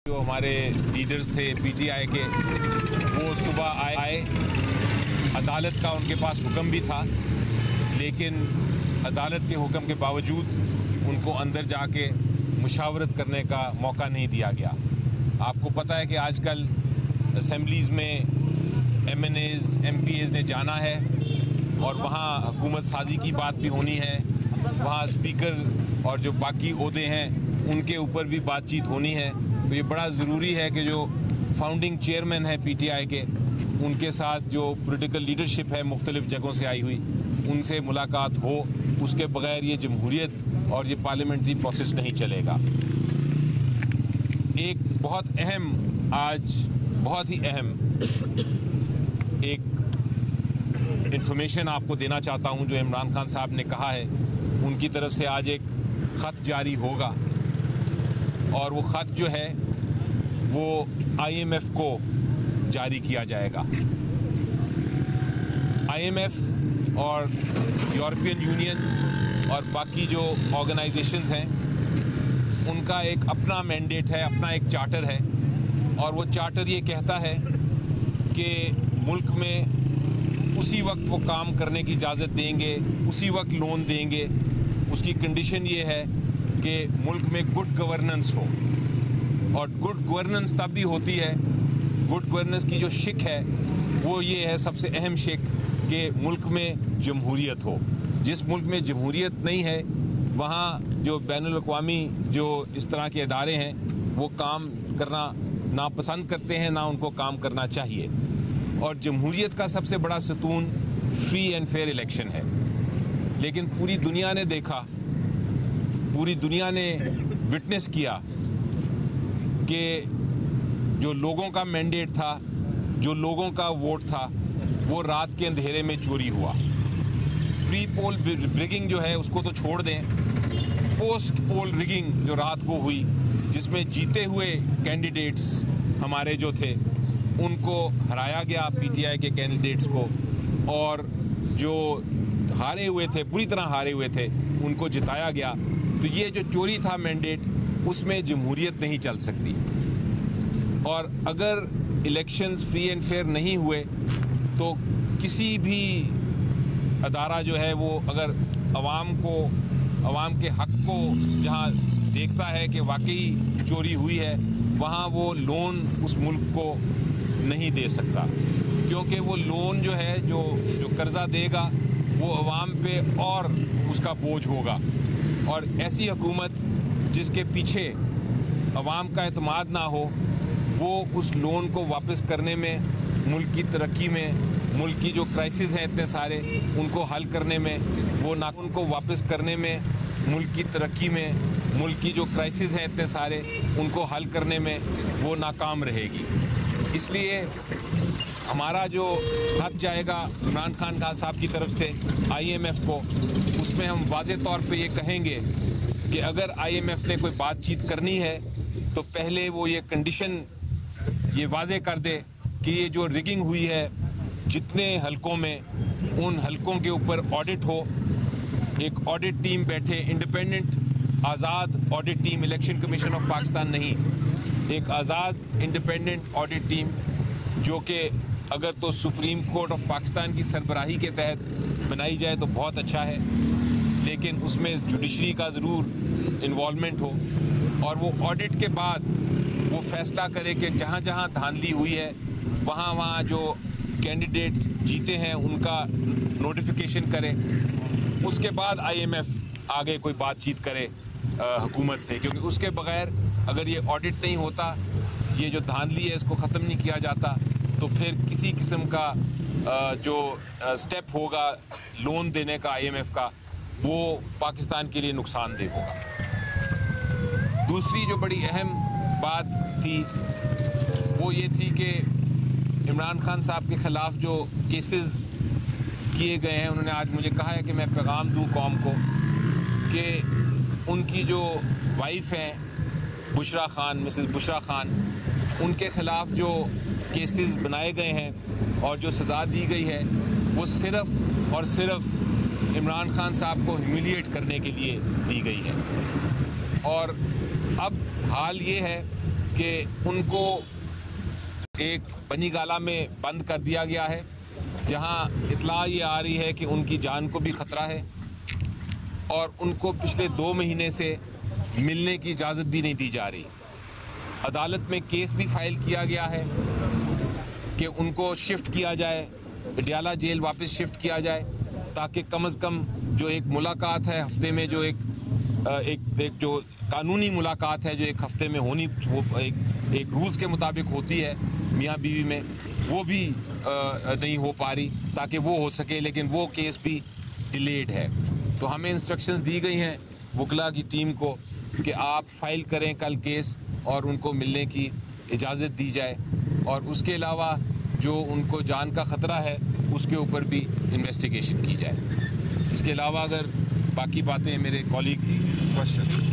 जो हमारे लीडर्स थे पीटीआई के, वो सुबह आए। अदालत का उनके पास हुक्म भी था, लेकिन अदालत के हुक्म के बावजूद उनको अंदर जाके मुशावरत करने का मौका नहीं दिया गया। आपको पता है कि आजकल असेंबलीज़ में एमएनएज़ एमपीएज़ ने जाना है और वहाँ हुकूमत साजी की बात भी होनी है, वहाँ स्पीकर और जो बाकी ओहदे हैं उनके ऊपर भी बातचीत होनी है। तो ये बड़ा ज़रूरी है कि जो फाउंडिंग चेयरमैन है पीटीआई के, उनके साथ जो पॉलिटिकल लीडरशिप है मुख्तलिफ़ जगहों से आई हुई, उनसे मुलाकात हो। उसके बगैर ये जमहूरियत और ये पार्लियामेंट्री प्रोसेस नहीं चलेगा। एक बहुत अहम, आज बहुत ही अहम एक इन्फॉर्मेशन आपको देना चाहता हूं। जो इमरान खान साहब ने कहा है, उनकी तरफ से आज एक ख़त जारी होगा और वो ख़त जो है वो आईएमएफ को जारी किया जाएगा। आईएमएफ और यूरोपियन यूनियन और बाकी जो ऑर्गेनाइजेशंस हैं, उनका एक अपना मैंडेट है, अपना एक चार्टर है, और वो चार्टर ये कहता है कि मुल्क में उसी वक्त वो काम करने की इजाज़त देंगे, उसी वक्त लोन देंगे। उसकी कंडीशन ये है कि मुल्क में गुड गवर्नेंस हो, और गुड गवर्नेंस तब भी होती है, गुड गवर्नेंस की जो शिक है वो ये है, सबसे अहम शिक, कि मुल्क में जमहूरियत हो। जिस मुल्क में जमहूरियत नहीं है, वहाँ जो बैनुल-अक़वामी जो इस तरह के इदारे हैं वो काम करना नापसंद करते हैं, ना उनको काम करना चाहिए। और जमहूरियत का सबसे बड़ा सतून फ्री एंड फेयर इलेक्शन है। लेकिन पूरी दुनिया ने देखा, पूरी दुनिया ने विटनेस किया कि जो लोगों का मैंडेट था, जो लोगों का वोट था, वो रात के अंधेरे में चोरी हुआ। प्री पोल रिगिंग जो है उसको तो छोड़ दें, पोस्ट पोल रिगिंग जो रात को हुई, जिसमें जीते हुए कैंडिडेट्स हमारे जो थे उनको हराया गया, पीटीआई के कैंडिडेट्स को, और जो हारे हुए थे, पूरी तरह हारे हुए थे, उनको जिताया गया। तो ये जो चोरी था मैंडेट, उसमें जमहूरियत नहीं चल सकती। और अगर इलेक्शंस फ्री एंड फेयर नहीं हुए तो किसी भी अदारा जो है वो अगर अवाम के हक को जहाँ देखता है कि वाकई चोरी हुई है, वहाँ वो लोन उस मुल्क को नहीं दे सकता, क्योंकि वो लोन जो है, जो कर्जा देगा, वो अवाम पे और उसका बोझ होगा। और ऐसी हुकूमत जिसके पीछे अवाम का एतमाद ना हो, वो उस लोन को वापस करने में, मुल्क की तरक्की में, मुल्क की जो क्राइसिस हैं इतने सारे, उनको हल करने में, वो ना उनको वापस करने में, मुल्क की तरक्की में, मुल्क की जो क्राइसिस हैं इतने सारे, उनको हल करने में वो नाकाम रहेगी। इसलिए हमारा जो खत जाएगा इमरान खान साहब की तरफ से आईएमएफ को, उसमें हम वाज़े तौर पे ये कहेंगे कि अगर आईएमएफ ने कोई बातचीत करनी है तो पहले वो ये कंडीशन ये वाज़े कर दे कि ये जो रिगिंग हुई है जितने हलकों में, उन हलकों के ऊपर ऑडिट हो। एक ऑडिट टीम बैठे, independent Azad audit team, election commission of Pakistan नहीं, एक आज़ाद इंडिपेंडेंट ऑडिट टीम, जो कि अगर तो सुप्रीम कोर्ट ऑफ पाकिस्तान की सरबराही के तहत बनाई जाए तो बहुत अच्छा है, लेकिन उसमें जुडिशरी का ज़रूर इन्वॉल्वमेंट हो, और वो ऑडिट के बाद वो फैसला करे कि जहाँ जहाँ धांधली हुई है, वहाँ वहाँ जो कैंडिडेट जीते हैं उनका नोटिफिकेशन करे। उसके बाद आईएमएफ आगे कोई बातचीत करे हुकूमत से, क्योंकि उसके बगैर अगर ये ऑडिट नहीं होता, ये जो धांधली है इसको ख़त्म नहीं किया जाता, तो फिर किसी किस्म का जो स्टेप होगा लोन देने का आईएमएफ का, वो पाकिस्तान के लिए नुकसानदेह होगा। दूसरी जो बड़ी अहम बात थी वो ये थी कि इमरान खान साहब के ख़िलाफ़ जो केसेस किए गए हैं, उन्होंने आज मुझे कहा है कि मैं पैगाम दूँ कौम को कि उनकी जो वाइफ हैं बुशरा खान, मिसेस बुशरा खान, उनके ख़िलाफ़ जो केसेस बनाए गए हैं और जो सज़ा दी गई है, वो सिर्फ़ और सिर्फ इमरान खान साहब को ह्यूमिलिएट करने के लिए दी गई है। और अब हाल ये है कि उनको एक बनीगाला में बंद कर दिया गया है, जहां इत्ला ये आ रही है कि उनकी जान को भी ख़तरा है और उनको पिछले 2 महीने से मिलने की इजाज़त भी नहीं दी जा रही। अदालत में केस भी फाइल किया गया है कि उनको शिफ्ट किया जाए, पटियाला जेल वापस शिफ्ट किया जाए, ताकि कम से कम जो एक मुलाकात है हफ्ते में, जो एक जो कानूनी मुलाकात है जो एक हफ्ते में होनी, वो एक रूल्स के मुताबिक होती है मियाँ बीवी में, वो भी नहीं हो पा रही ताकि वो हो सके, लेकिन वो केस भी डिलेड है। तो हमें इंस्ट्रक्शंस दी गई हैं वकला की टीम को कि आप फाइल करें कल केस और उनको मिलने की इजाज़त दी जाए, और उसके अलावा जो उनको जान का ख़तरा है उसके ऊपर भी इन्वेस्टिगेशन की जाए। इसके अलावा अगर बाकी बातें मेरे कॉलीग